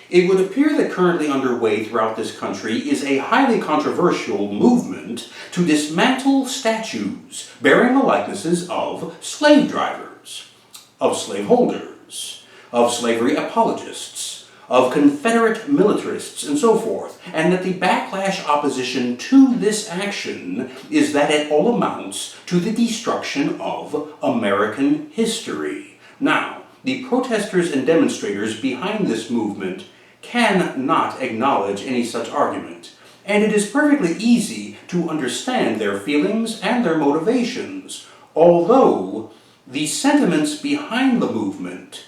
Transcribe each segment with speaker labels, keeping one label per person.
Speaker 1: It would appear that currently underway throughout this country is a highly controversial movement to dismantle statues bearing the likenesses of slave drivers, of slaveholders, of slavery apologists, of Confederate militarists, and so forth, and that the backlash opposition to this action is that it all amounts to the destruction of American history. Now, the protesters and demonstrators behind this movement cannot acknowledge any such argument, and it is perfectly easy to understand their feelings and their motivations, although the sentiments behind the movement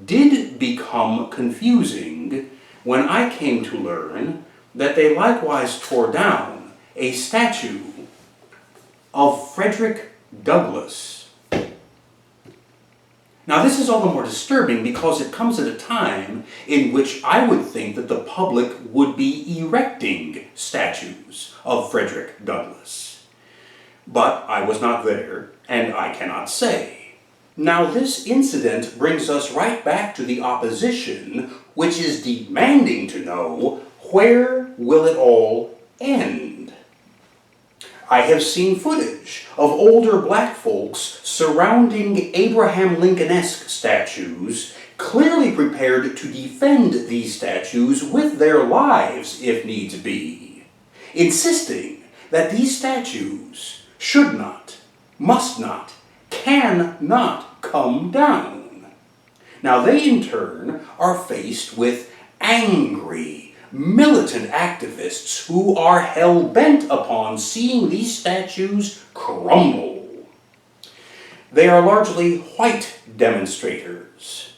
Speaker 1: did become confusing when I came to learn that they likewise tore down a statue of Frederick Douglass. Now, this is all the more disturbing because it comes at a time in which I would think that the public would be erecting statues of Frederick Douglass. But I was not there, and I cannot say. Now, this incident brings us right back to the opposition, which is demanding to know, where will it all end? I have seen footage of older black folks surrounding Abraham Lincoln-esque statues, clearly prepared to defend these statues with their lives if needs be, insisting that these statues should not, must not, cannot come down. Now they in turn are faced with angry, militant activists who are hell-bent upon seeing these statues crumble. They are largely white demonstrators,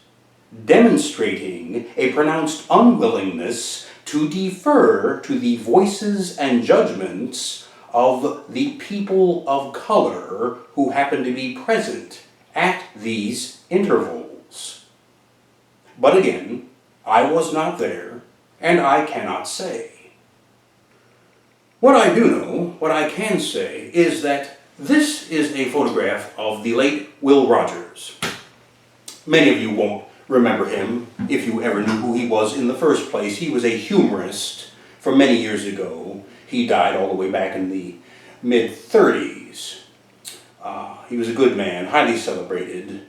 Speaker 1: demonstrating a pronounced unwillingness to defer to the voices and judgments of the people of color who happen to be present at these intervals. But again, I was not there, and I cannot say. What I do know, what I can say, is that this is a photograph of the late Will Rogers. Many of you won't remember him if you ever knew who he was in the first place. He was a humorist from many years ago. He died all the way back in the mid-30s. He was a good man, highly celebrated,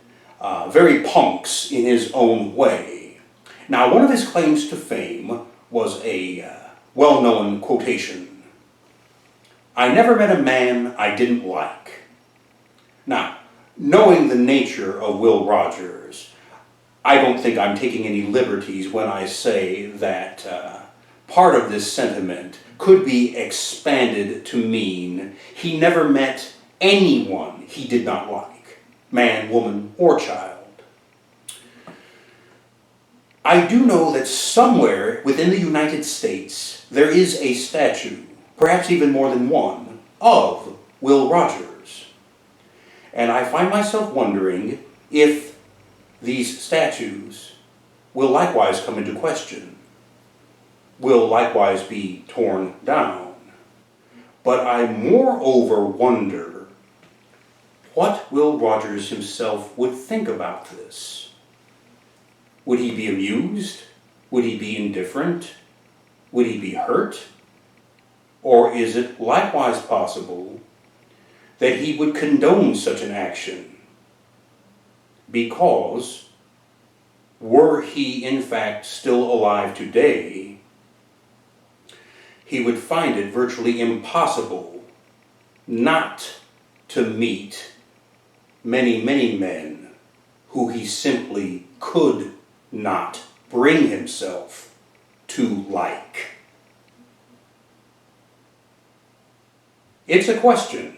Speaker 1: very punks in his own way. Now, one of his claims to fame was a well-known quotation. "I never met a man I didn't like." Now, knowing the nature of Will Rogers, I don't think I'm taking any liberties when I say that part of this sentiment could be expanded to mean he never met anyone he did not like, man, woman, or child. I do know that somewhere within the United States there is a statue, perhaps even more than one, of Will Rogers. And I find myself wondering if these statues will likewise come into question, will likewise be torn down. But I moreover wonder what Will Rogers himself would think about this. Would he be amused? Would he be indifferent? Would he be hurt? Or is it likewise possible that he would condone such an action? Because, were he in fact still alive today, he would find it virtually impossible not to meet many, many men who he simply could not bring himself to like. It's a question